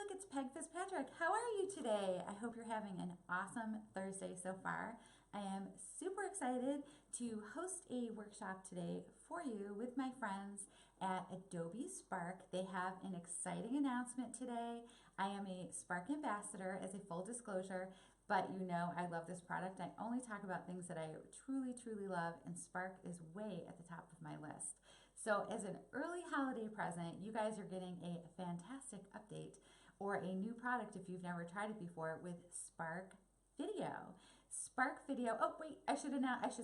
look, it's Peg Fitzpatrick. How are you today? I hope you're having an awesome Thursday so far. I am super excited to host a workshop today for you with my friends at Adobe Spark. They have an exciting announcement today. I am a Spark ambassador, as a full disclosure, but you know I love this product. I only talk about things that I truly, truly love, and Spark is way at the top of my list. So as an early holiday present, you guys are getting a fantastic update or a new product if you've never tried it before with Spark Video. Spark Video, oh wait, I should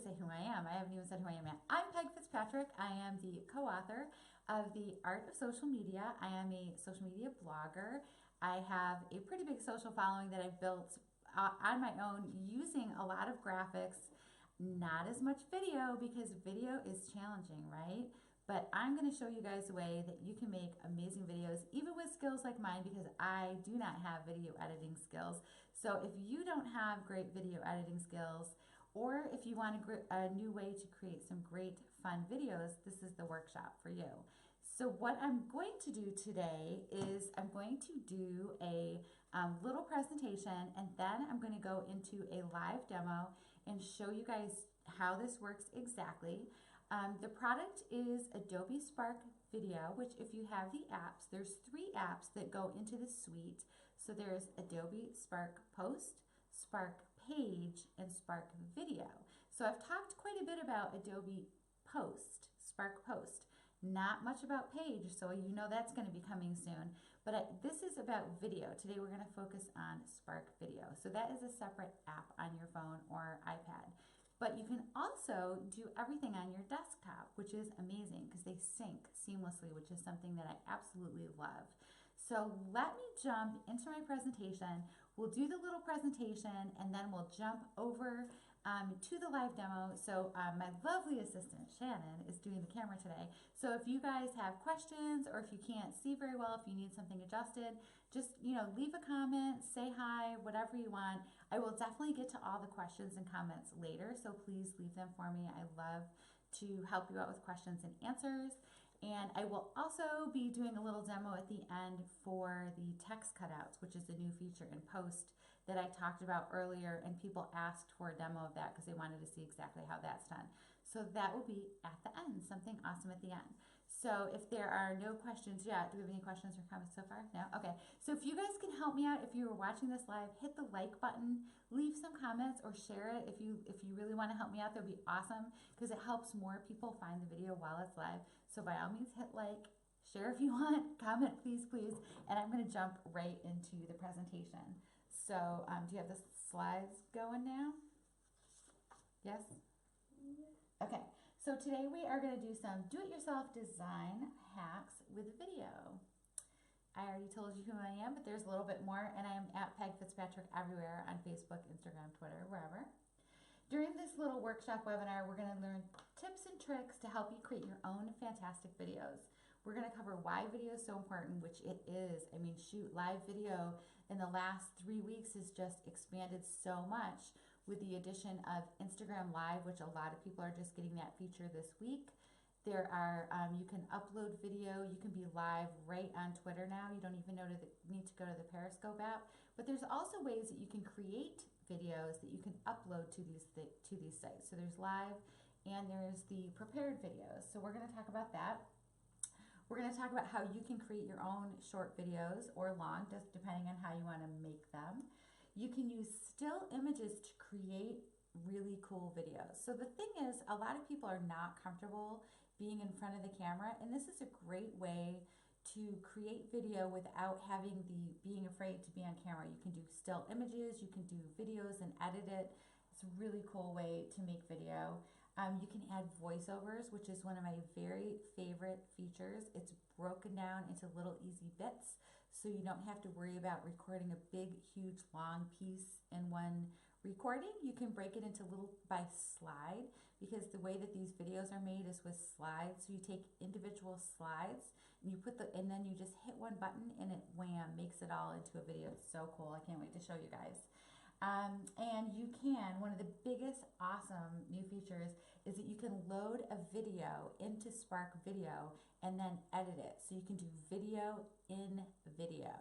say who I am. I haven't even said who I am yet. I'm Peg Fitzpatrick. I am the co-author of The Art of Social Media. I am a social media blogger. I have a pretty big social following that I've built on my own using a lot of graphics, not as much video because video is challenging, right? But I'm going to show you guys a way that you can make amazing videos, even with skills like mine, because I do not have video editing skills. So if you don't have great video editing skills, or if you want a new way to create some great fun videos, this is the workshop for you. So what I'm going to do today is I'm going to do a little presentation, and then I'm going to go into a live demo and show you guys how this works exactly. The product is Adobe Spark Video, which if you have the apps, there's 3 apps that go into the suite. So there's Adobe Spark Post, Spark Page, and Spark Video. So I've talked quite a bit about Adobe Post, Spark Post. Not much about Page, so you know that's going to be coming soon. But this is about video. Today we're going to focus on Spark Video. So that is a separate app on your phone or iPad. But you can also do everything on your desktop, which is amazing because they sync seamlessly, which is something that I absolutely love. So let me jump into my presentation. We'll do the little presentation and then we'll jump over to the live demo. So my lovely assistant, Shannon, is doing the camera today. So if you guys have questions or if you can't see very well, if you need something adjusted, just leave a comment, say hi, whatever you want. I will definitely get to all the questions and comments later, so please leave them for me. I love to help you out with questions and answers. And I will also be doing a little demo at the end for the text cutouts, which is a new feature in Post that I talked about earlier, and people asked for a demo of that because they wanted to see exactly how that's done. So that will be at the end, something awesome at the end. So if there are no questions yet, do we have any questions or comments so far? No? Okay. So if you guys can help me out, if you were watching this live, hit the like button, leave some comments or share it if you really want to help me out. That would be awesome because it helps more people find the video while it's live. So by all means, hit like, share if you want, comment please, please, and I'm going to jump right into the presentation. So do you have the slides going now? Yes? Okay, so today we are going to do some do-it-yourself design hacks with video. I already told you who I am, but there's a little bit more, and I am at Peg Fitzpatrick everywhere on Facebook, Instagram, Twitter, wherever. During this little workshop webinar, we're going to learn tips and tricks to help you create your own fantastic videos. We're going to cover why video is so important, which it is. I mean, shoot, live video in the last 3 weeks has just expanded so much with the addition of Instagram Live, which a lot of people are just getting that feature this week. There are, you can upload video, you can be live right on Twitter now. You don't even need to go to the Periscope app. But there's also ways that you can create videos that you can upload to these sites. So there's live and there's the prepared videos. So we're going to talk about that. We're going to talk about how you can create your own short videos or long, just depending on how you want to make them. You can use still images to create really cool videos. So the thing is, a lot of people are not comfortable being in front of the camera, and this is a great way to create video without having being afraid to be on camera. You can do still images, you can do videos and edit it. It's a really cool way to make video. You can add voiceovers, which is one of my very favorite features. It's broken down into little easy bits, so you don't have to worry about recording a big, huge, long piece in one recording. You can break it into little by slide, because the way that these videos are made is with slides. So you take individual slides and you and then you just hit one button and it wham, makes it all into a video. It's so cool. I can't wait to show you guys. And you can, one of the biggest awesome new features is that you can load a video into Spark Video and then edit it. So you can do video in video.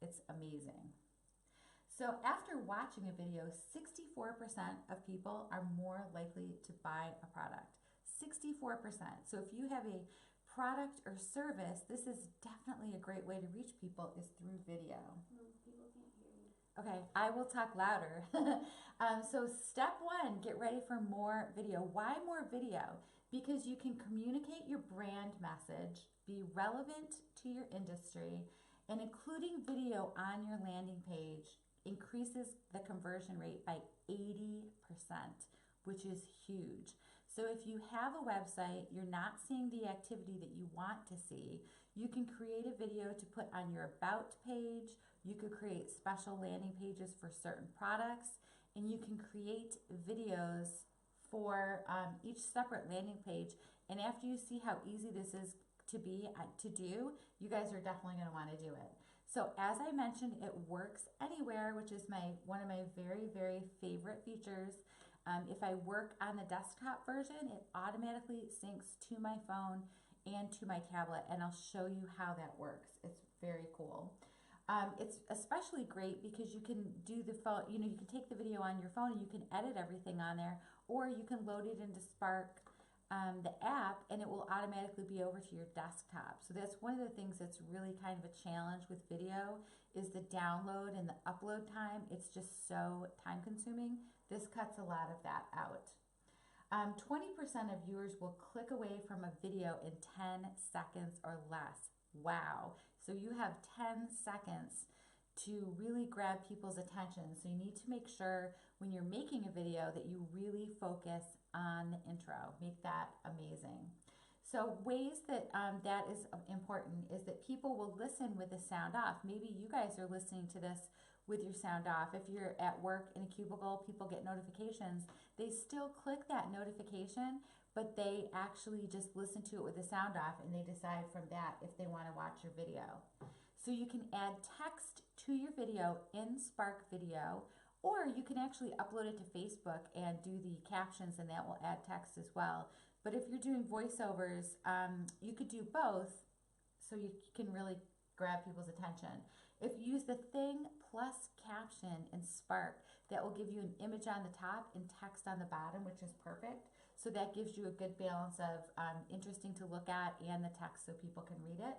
It's amazing. So after watching a video, 64% of people are more likely to buy a product. 64%. So if you have a product or service, this is definitely a great way to reach people is through video. No, people can't hear you. Okay, I will talk louder. So step one, get ready for more video. Why more video? Because you can communicate your brand message, be relevant to your industry, and including video on your landing page increases the conversion rate by 80%, which is huge. So if you have a website, you're not seeing the activity that you want to see, you can create a video to put on your about page. You could create special landing pages for certain products, and you can create videos for each separate landing page. And after you see how easy this is to do, you guys are definitely going to want to do it. So as I mentioned, it works anywhere, which is one of my very, very favorite features. If I work on the desktop version, it automatically syncs to my phone and to my tablet, and I'll show you how that works. It's very cool. It's especially great because you can do the phone, you can take the video on your phone and you can edit everything on there, or you can load it into Spark, the app, and it will automatically be over to your desktop. So that's one of the things that's really kind of a challenge with video is the download and the upload time. It's just so time consuming. This cuts a lot of that out. 20% of viewers will click away from a video in 10 seconds or less. Wow. So you have 10 seconds to really grab people's attention. So you need to make sure when you're making a video that you really focus on the intro. Make that amazing. So ways that that is important is that people will listen with the sound off. Maybe you guys are listening to this with your sound off. If you're at work in a cubicle, people get notifications. They still click that notification, but they actually just listen to it with the sound off, and they decide from that if they want to watch your video. So you can add text to your video in Spark Video, or you can actually upload it to Facebook and do the captions, and that will add text as well. But if you're doing voiceovers, you could do both, so you can really grab people's attention. If you use the thing plus caption in Spark, that will give you an image on the top and text on the bottom, which is perfect. So that gives you a good balance of interesting to look at and the text so people can read it.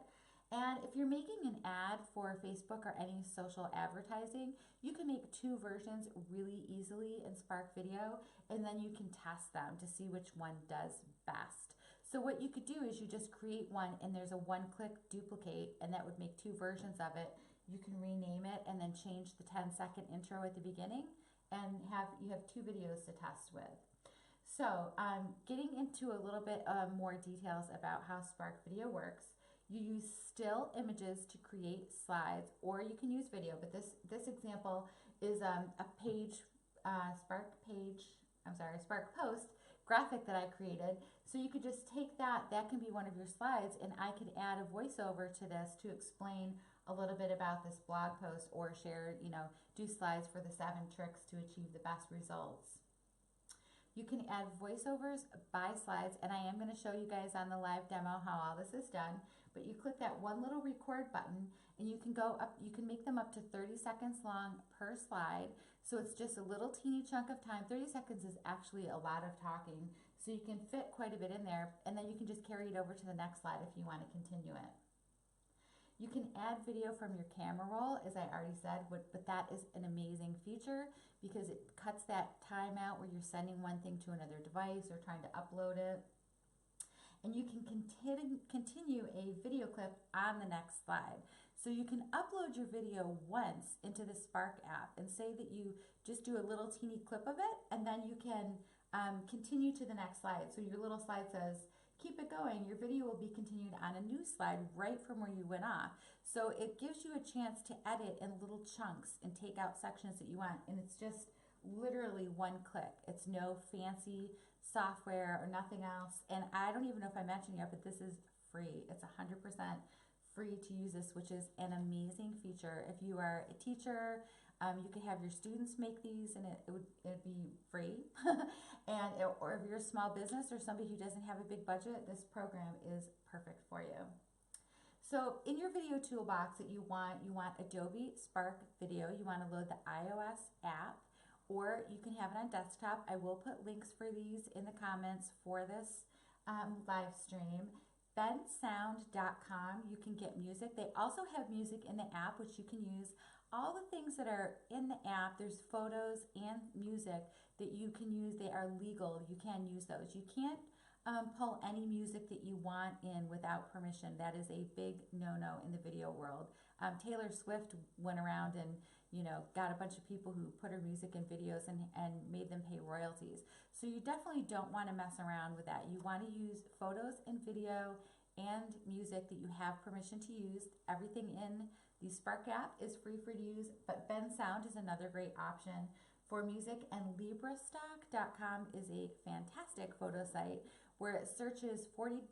And if you're making an ad for Facebook or any social advertising, you can make 2 versions really easily in Spark Video, and then you can test them to see which one does best. So what you could do is you just create one, and there's a one-click duplicate, and that would make 2 versions of it. You can rename it and then change the 10-second intro at the beginning, and you have 2 videos to test with. So getting into a little bit more details about how Spark Video works. You use still images to create slides, or you can use video, but this example is a Spark Post graphic that I created. So you could just take that can be one of your slides, and I could add a voiceover to this to explain a little bit about this blog post, or share, do slides for the 7 tricks to achieve the best results. You can add voiceovers by slides, and I am going to show you guys on the live demo how all this is done. But you click that one little record button, and you can go up. You can make them up to 30 seconds long per slide. So it's just a little teeny chunk of time. 30 seconds is actually a lot of talking, so you can fit quite a bit in there. And then you can just carry it over to the next slide if you want to continue it. You can add video from your camera roll, as I already said, but that is an amazing feature because it cuts that time out where you're sending one thing to another device or trying to upload it. And you can continue a video clip on the next slide. So you can upload your video once into the Spark app and say that you just do a little teeny clip of it, and then you can continue to the next slide. So your little slide says, keep it going. Your video will be continued on a new slide right from where you went off. So it gives you a chance to edit in little chunks and take out sections that you want. And it's just literally one click. It's no fancy software or nothing else. And I don't even know if I mentioned yet, but this is free. It's 100% free to use this, which is an amazing feature. If you are a teacher, you could have your students make these, and it'd be free. Or if you're a small business or somebody who doesn't have a big budget, this program is perfect for you. So in your video toolbox that you want Adobe Spark Video. You want to load the iOS app, or you can have it on desktop. I will put links for these in the comments for this live stream. bensound.com, you can get music. They also have music in the app, which you can use. All the things that are in the app, there's photos and music that you can use. They are legal. You can use those. You can't pull any music that you want in without permission. That is a big no-no in the video world. Taylor Swift went around and got a bunch of people who put her music in videos and made them pay royalties. So you definitely don't want to mess around with that. You want to use photos and video and music that you have permission to use. Everything in the Spark app is free for you to use, but Ben Sound is another great option for music, and Librastock.com is a fantastic photo site where it searches 40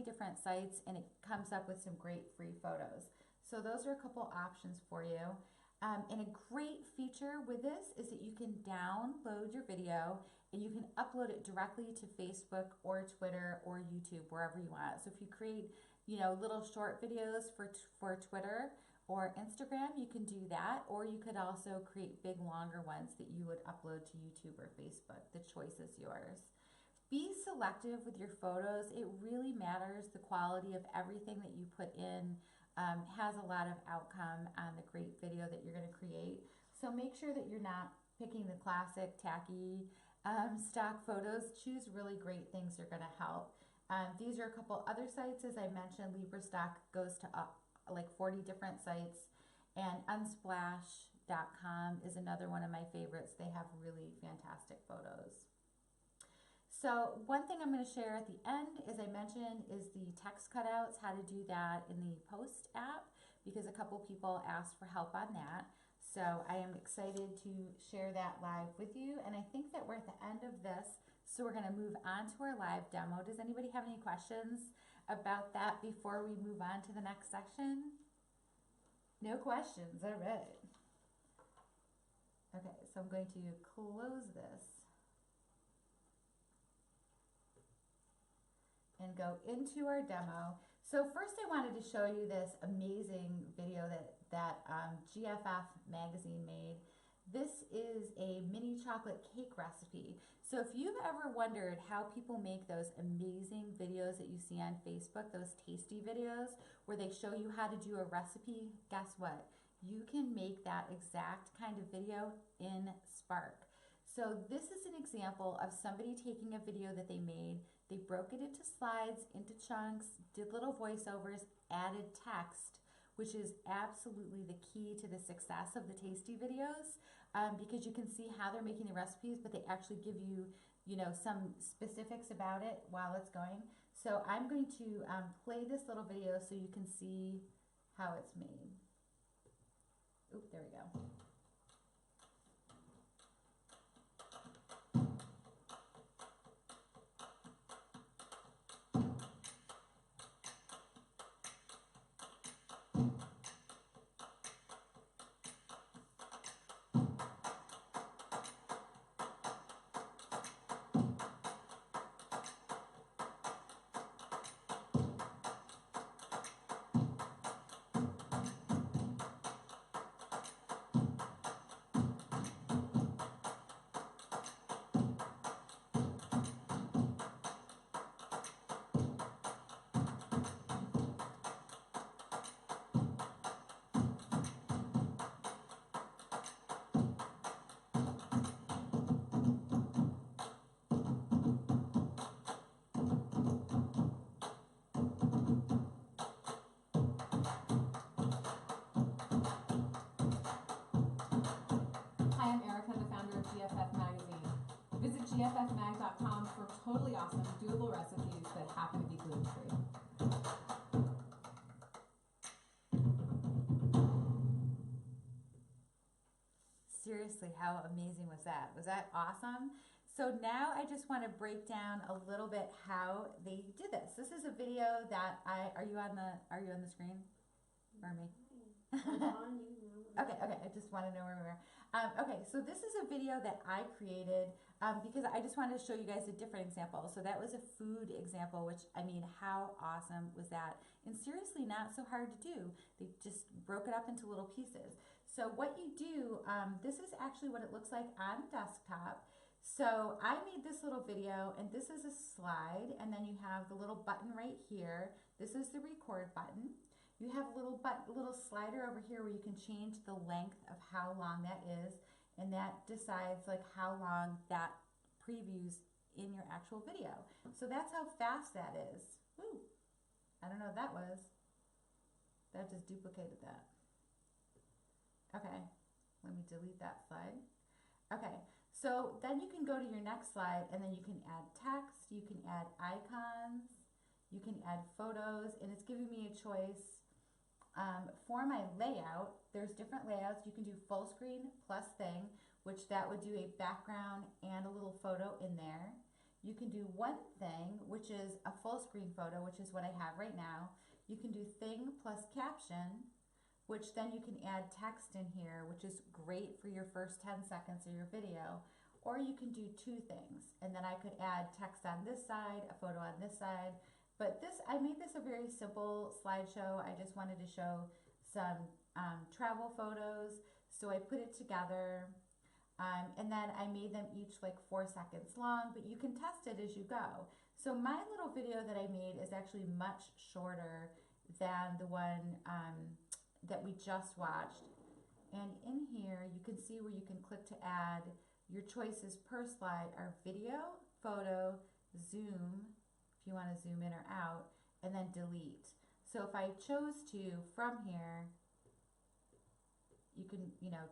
different sites and it comes up with some great free photos. So those are a couple options for you. And a great feature with this is that you can download your video and you can upload it directly to Facebook or Twitter or YouTube, wherever you want. So if you create, little short videos for Twitter or Instagram, you can do that, or you could also create big, longer ones that you would upload to YouTube or Facebook. The choice is yours. Be selective with your photos. It really matters. The quality of everything that you put in has a lot of outcome on the great video that you're going to create. So make sure that you're not picking the classic, tacky, stock photos. Choose really great things that are going to help. These are a couple other sites. As I mentioned, Librastock goes to like 40 different sites, and Unsplash.com is another one of my favorites. They have really fantastic photos. So one thing I'm going to share at the end, as I mentioned, is the text cutouts, how to do that in the Post app, because a couple people asked for help on that. So I am excited to share that live with you, and I think that we're at the end of this, so we're going to move on to our live demo. Does anybody have any questions about that before we move on to the next section? No questions. All right. Okay, so I'm going to close this and go into our demo. So first I wanted to show you this amazing video that GFF magazine made. This is a mini chocolate cake recipe. So if you've ever wondered how people make those amazing videos that you see on Facebook, those tasty videos where they show you how to do a recipe, guess what? You can make that exact kind of video in Spark. So this is an example of somebody taking a video that they made. They broke it into slides, into chunks, did little voiceovers, added text, which is absolutely the key to the success of the tasty videos, because you can see how they're making the recipes, but they actually give you, some specifics about it while it's going. So I'm going to play this little video so you can see how it's made. Oop, there we go. GFFmag.com for totally awesome, doable recipes that happen to be gluten-free. Seriously, how amazing was that? Was that awesome? So now I just want to break down a little bit how they did this. This is a video that are you on the screen? Or me? I'm on you now. Okay, I just want to know where we were. Okay, so this is a video that I created because I just wanted to show you guys a different example. So that was a food example, which, I mean, how awesome was that? And seriously, not so hard to do. They just broke it up into little pieces. So what you do, this is actually what it looks like on desktop. So I made this little video, and this is a slide, and then you have the little button right here. This is the record button. You have a little slider over here where you can change the length of how long that is, and that decides like how long that previews in your actual video. So that's how fast that is. Woo! I don't know what that was. That just duplicated that. Okay, let me delete that slide. Okay, so then you can go to your next slide, and then you can add text, you can add icons, you can add photos, and it's giving me a choice. For my layout, there's different layouts. You can do full screen plus thing, which that would do a background and a little photo in there. You can do one thing, which is a full screen photo, which is what I have right now. You can do thing plus caption, which then you can add text in here, which is great for your first 10 seconds of your video. Or you can do two things, and then I could add text on this side, a photo on this side. But this, I made this a very simple slideshow. I just wanted to show some travel photos. So I put it together, and then I made them each like 4 seconds long, but you can test it as you go. So my little video that I made is actually much shorter than the one that we just watched. And in here, you can see where you can click to add. Your choices per slide are video, photo, zoom, if you want to zoom in or out, and then delete. So if I chose to, from here, you can, you know,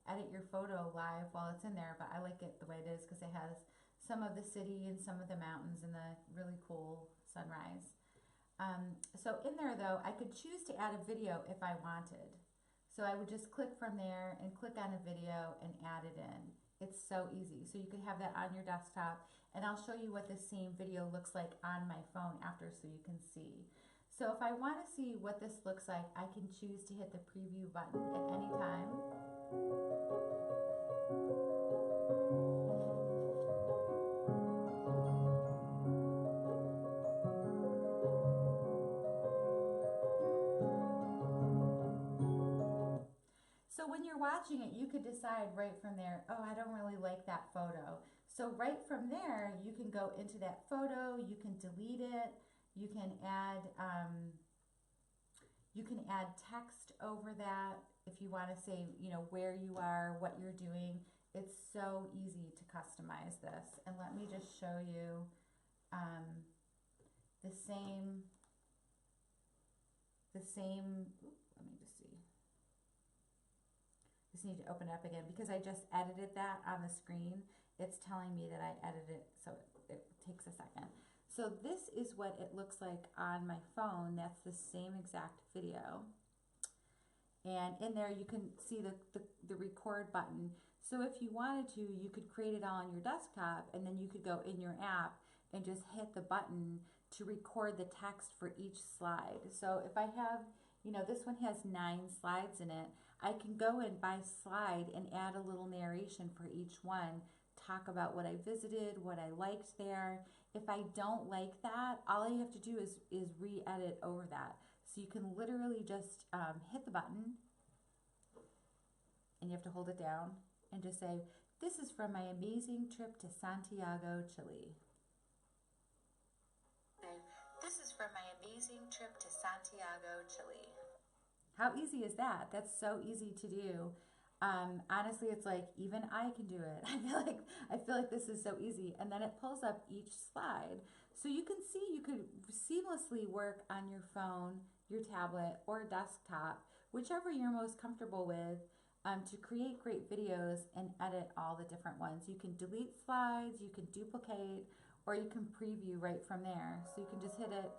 edit your photo live while it's in there, but I like it the way it is because it has some of the city and some of the mountains and the really cool sunrise. So in there though, I could choose to add a video if I wanted. So I would just click from there and click on a video and add it in. It's so easy. So you could have that on your desktop, and I'll show you what the same video looks like on my phone after so you can see. So if I want to see what this looks like, I can choose to hit the preview button at any time. So when you're watching it, you could decide right from there, oh, I don't really like that photo. So right from there, you can go into that photo, you can delete it, you can add text over that if you want to say, you know, where you are, what you're doing. It's so easy to customize this. And let me just show you the same, let me just see. Just need to open it up again because I just edited that on the screen. It's telling me that I edited it, so it takes a second. So this is what it looks like on my phone. That's the same exact video. And in there you can see the record button. So if you wanted to, you could create it all on your desktop, and then you could go in your app and just hit the button to record the text for each slide. So if I have, you know, this one has 9 slides in it, I can go in by slide and add a little narration for each one, talk about what I visited, what I liked there. If I don't like that, all you have to do is re-edit over that. So you can literally just hit the button, and you have to hold it down and just say, this is from my amazing trip to Santiago, Chile. This is from my amazing trip to Santiago, Chile. How easy is that? That's so easy to do. Honestly, it's like even I can do it. I feel like this is so easy. And then it pulls up each slide. So you can see you could seamlessly work on your phone, your tablet, or desktop, whichever you're most comfortable with, to create great videos and edit all the different ones. You can delete slides, you can duplicate, or you can preview right from there. So you can just hit it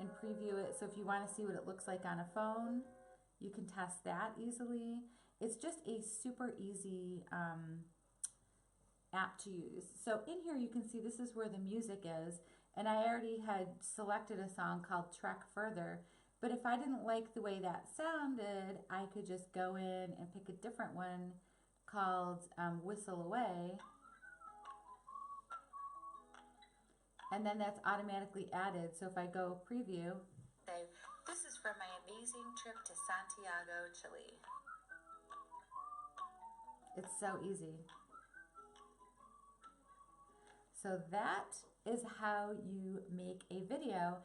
and preview it. So if you want to see what it looks like on a phone, you can test that easily. It's just a super easy app to use. So in here you can see this is where the music is, and I already had selected a song called Trek Further, but if I didn't like the way that sounded, I could just go in and pick a different one called Whistle Away. And then that's automatically added. So if I go preview, this is from my amazing trip to Santiago, Chile. It's so easy. So that is how you make a video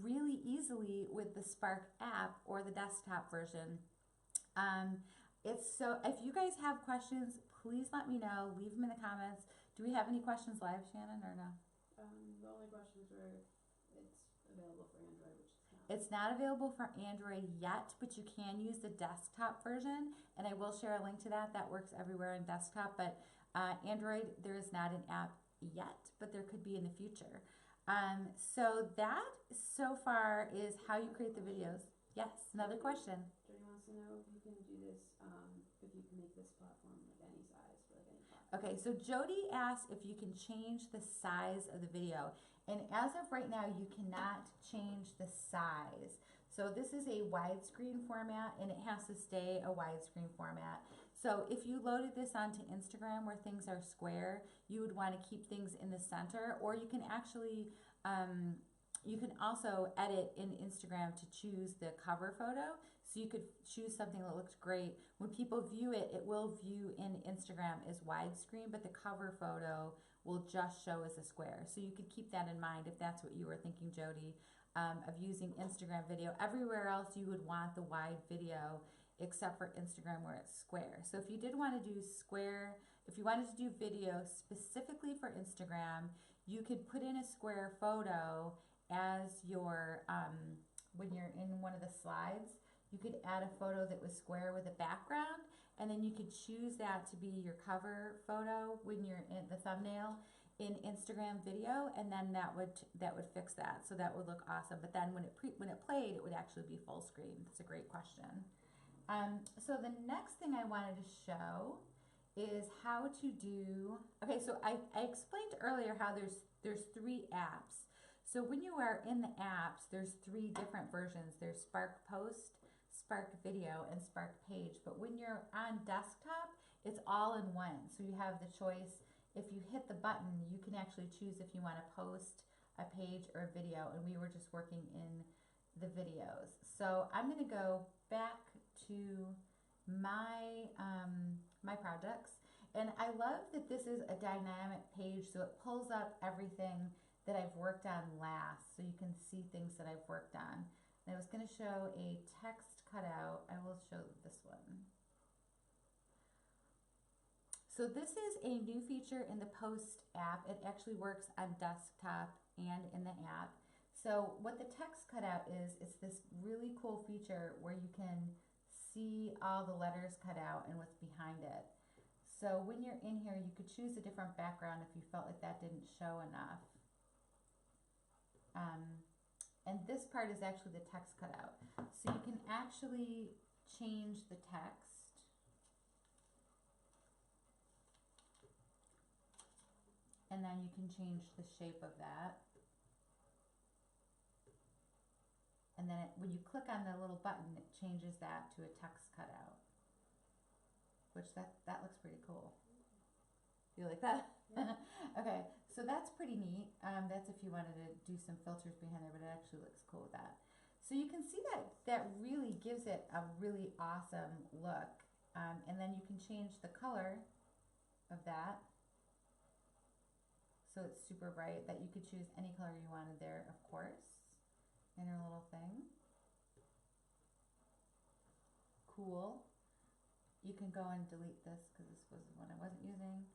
really easily with the Spark app or the desktop version. If you guys have questions, please let me know. Leave them in the comments. Do we have any questions live, Shannon, or no? The only questions were it's available for Android, which is not. It's not available for Android yet, but you can use the desktop version, and I will share a link to that. That works everywhere in desktop, but Android, there is not an app yet, but there could be in the future. So that so far is how you create the videos. Yes, another question. Jody wants to know if you can do this, if you can make this platform like any size for like any platform. Okay, so Jody asked if you can change the size of the video. And as of right now, you cannot change the size. So this is a widescreen format and it has to stay a widescreen format. So if you loaded this onto Instagram where things are square, you would want to keep things in the center, or you can actually, you can also edit in Instagram to choose the cover photo. So you could choose something that looks great. When people view it, it will view in Instagram as widescreen, but the cover photo will just show as a square. So you could keep that in mind if that's what you were thinking, Jody, of using Instagram video. Everywhere else you would want the wide video except for Instagram where it's square. So if you did want to do square, if you wanted to do video specifically for Instagram, you could put in a square photo as your, when you're in one of the slides, you could add a photo that was square with a background, and then you could choose that to be your cover photo when you're in the thumbnail in Instagram video, and then that would fix that. So that would look awesome. But then when it played, it would actually be full screen. That's a great question. So the next thing I wanted to show is how to do. Okay, so I explained earlier how there's 3 apps. So when you are in the apps, there's 3 different versions. There's Spark Post, Spark Video, and Spark Page. But when you're on desktop, it's all in one. So you have the choice. If you hit the button, you can actually choose if you want to post a page or a video. And we were just working in the videos. So I'm going to go back to my my projects. And I love that this is a dynamic page. So it pulls up everything that I've worked on last. So you can see things that I've worked on. And I was going to show a text cutout. I will show this one. So this is a new feature in the Post app. It actually works on desktop and in the app. So what the text cutout is, it's this really cool feature where you can see all the letters cut out and what's behind it. So when you're in here, you could choose a different background if you felt like that didn't show enough. And this part is actually the text cutout. So you can actually change the text. And then you can change the shape of that. And then when you click on the little button, it changes that to a text cutout. Which that looks pretty cool. You like that? Yeah. Okay, so that's pretty neat. That's if you wanted to do some filters behind there, but it actually looks cool with that. So you can see that really gives it a really awesome look. And then you can change the color of that. So it's super bright, that you could choose any color you wanted there, of course, in our little thing. Cool. You can go and delete this because this was the one I wasn't using.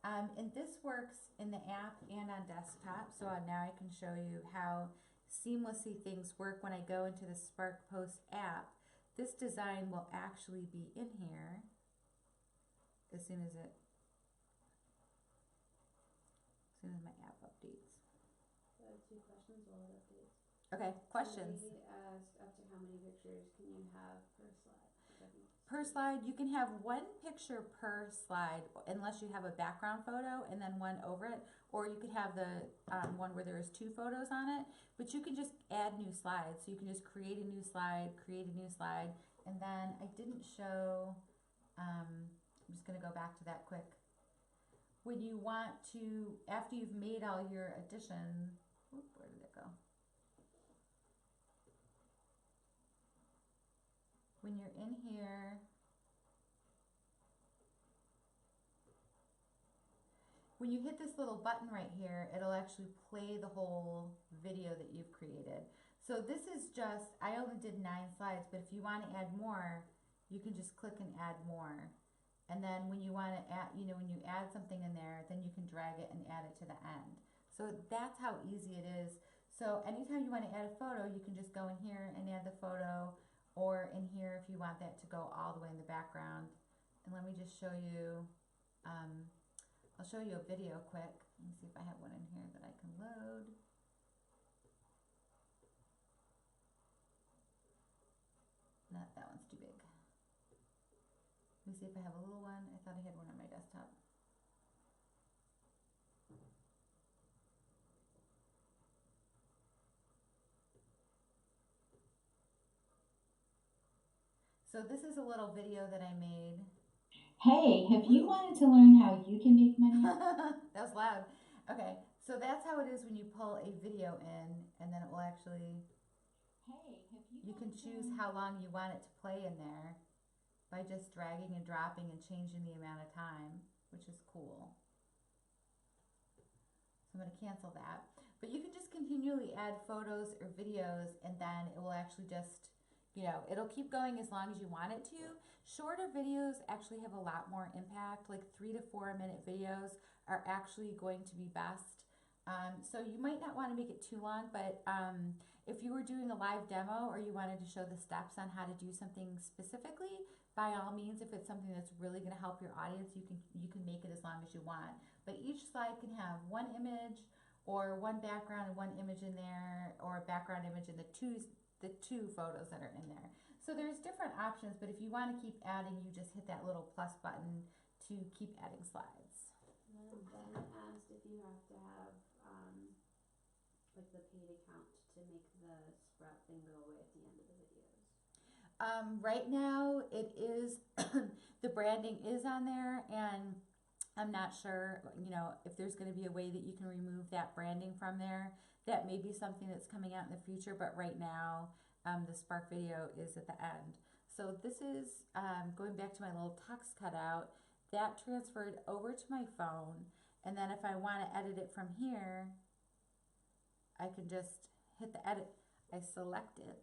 And this works in the app and on desktop. So now I can show you how seamlessly things work when I go into the Spark Post app. This design will actually be in here as soon as my app updates. So I have 2 questions while it updates. Okay, questions. Somebody asked up to how many pictures can you have per slide? Per slide, you can have 1 picture per slide unless you have a background photo and then 1 over it, or you could have the one where there's 2 photos on it, but you can just add new slides. So you can just create a new slide, and then I didn't show, I'm just going to go back to that quick. When you want to, after you've made all your additions, where did it go? When you're in here, when you hit this little button right here, it'll actually play the whole video that you've created. So this is just, I only did 9 slides, but if you want to add more, you can just click and add more. And then when you want to add, you know, when you add something in there, then you can drag it and add it to the end. So that's how easy it is. So anytime you want to add a photo, you can just go in here and add the photo, or in here if you want that to go all the way in the background. And let me just show you, I'll show you a video quick. Let me see if I have one in here that I can load. No, that one's too big. Let me see if I have a little one. I thought I had one on my desktop. So this is a little video that I made. Hey, have you wanted to learn how you can make money? That was loud. Okay, so that's how it is when you pull a video in, and then it will actually, Hey, have you can choose how long you want it to play in there by just dragging and dropping and changing the amount of time, which is cool. So I'm going to cancel that. But you can just continually add photos or videos, and then it will actually just, you know, it'll keep going as long as you want it to. Shorter videos actually have a lot more impact, like 3 to 4 minute videos are actually going to be best. So you might not want to make it too long, but if you were doing a live demo or you wanted to show the steps on how to do something specifically, by all means, if it's something that's really going to help your audience, you can make it as long as you want. But each slide can have one image or one background and one image in there, or a background image and the two photos that are in there. So there's different options, but if you want to keep adding, you just hit that little plus button to keep adding slides. And then Ben asked if you have to have, like the paid account to make the sprout thing go away at the end of the videos. Right now, it is, the branding is on there, and I'm not sure, you know, if there's going to be a way that you can remove that branding from there. That may be something that's coming out in the future, but right now, the Spark video is at the end. So this is, going back to my little text cutout, that transferred over to my phone, and then if I want to edit it from here, I can just hit the edit, I select it,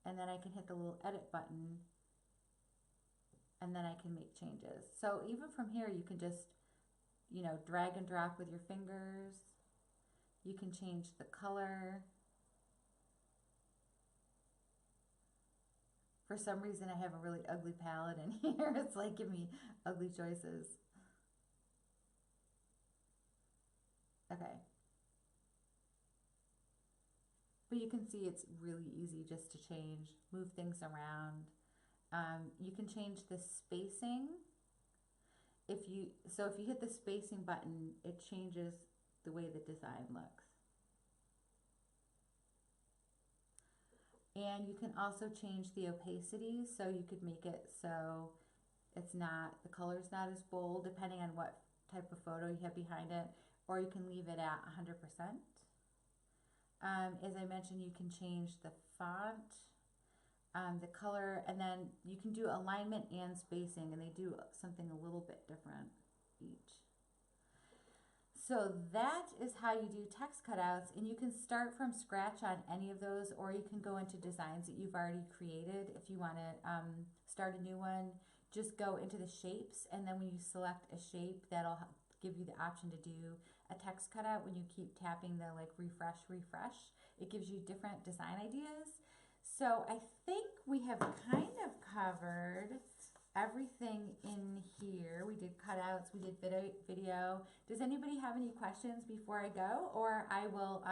and then I can hit the little edit button, and then I can make changes. So even from here, you can just, you know, drag and drop with your fingers. You can change the color. For some reason, I have a really ugly palette in here. It's like, give me ugly choices. Okay. But you can see it's really easy just to change, move things around. You can change the spacing. If you hit the spacing button, it changes the way the design looks. And you can also change the opacity, so you could make it so it's not, the color's not as bold, depending on what type of photo you have behind it, or you can leave it at 100%. As I mentioned, you can change the font, the color, and then you can do alignment and spacing, and they do something a little bit different each. So that is how you do text cutouts, and you can start from scratch on any of those, or you can go into designs that you've already created. If you want to start a new one, just go into the shapes, and then when you select a shape, that'll give you the option to do a text cutout. When you keep tapping the like refresh, it gives you different design ideas. So I think we have kind of covered everything in here. We did cutouts, we did video. Does anybody have any questions before I go? Or I will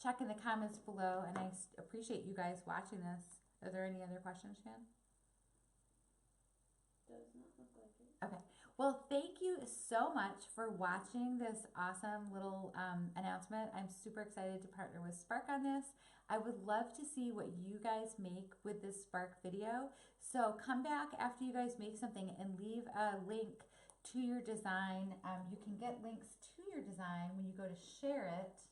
check in the comments below, and I appreciate you guys watching this. Are there any other questions, Shan? Does not look like it. Okay. Well, thank you so much for watching this awesome little announcement. I'm super excited to partner with Spark on this. I would love to see what you guys make with this Spark video. So come back after you guys make something and leave a link to your design. You can get links to your design when you go to share it.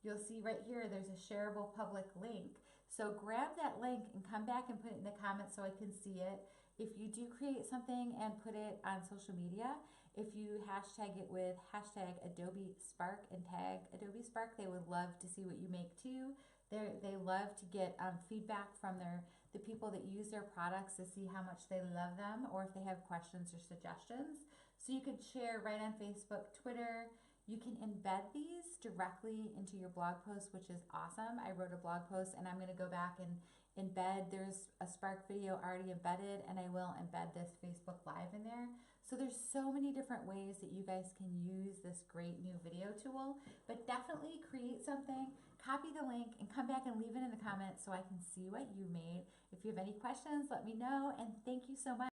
You'll see right here, there's a shareable public link. So grab that link and come back and put it in the comments so I can see it. If you do create something and put it on social media, if you hashtag it with hashtag Adobe Spark and tag Adobe Spark, they would love to see what you make too. They love to get feedback from the people that use their products to see how much they love them or if they have questions or suggestions. So you can share right on Facebook, Twitter. You can embed these directly into your blog post, which is awesome. I wrote a blog post and I'm going to go back and embed. There's a Spark video already embedded, and I will embed this Facebook Live in there. So there's so many different ways that you guys can use this great new video tool, but definitely create something, copy the link, and come back and leave it in the comments so I can see what you made. If you have any questions, let me know, and thank you so much.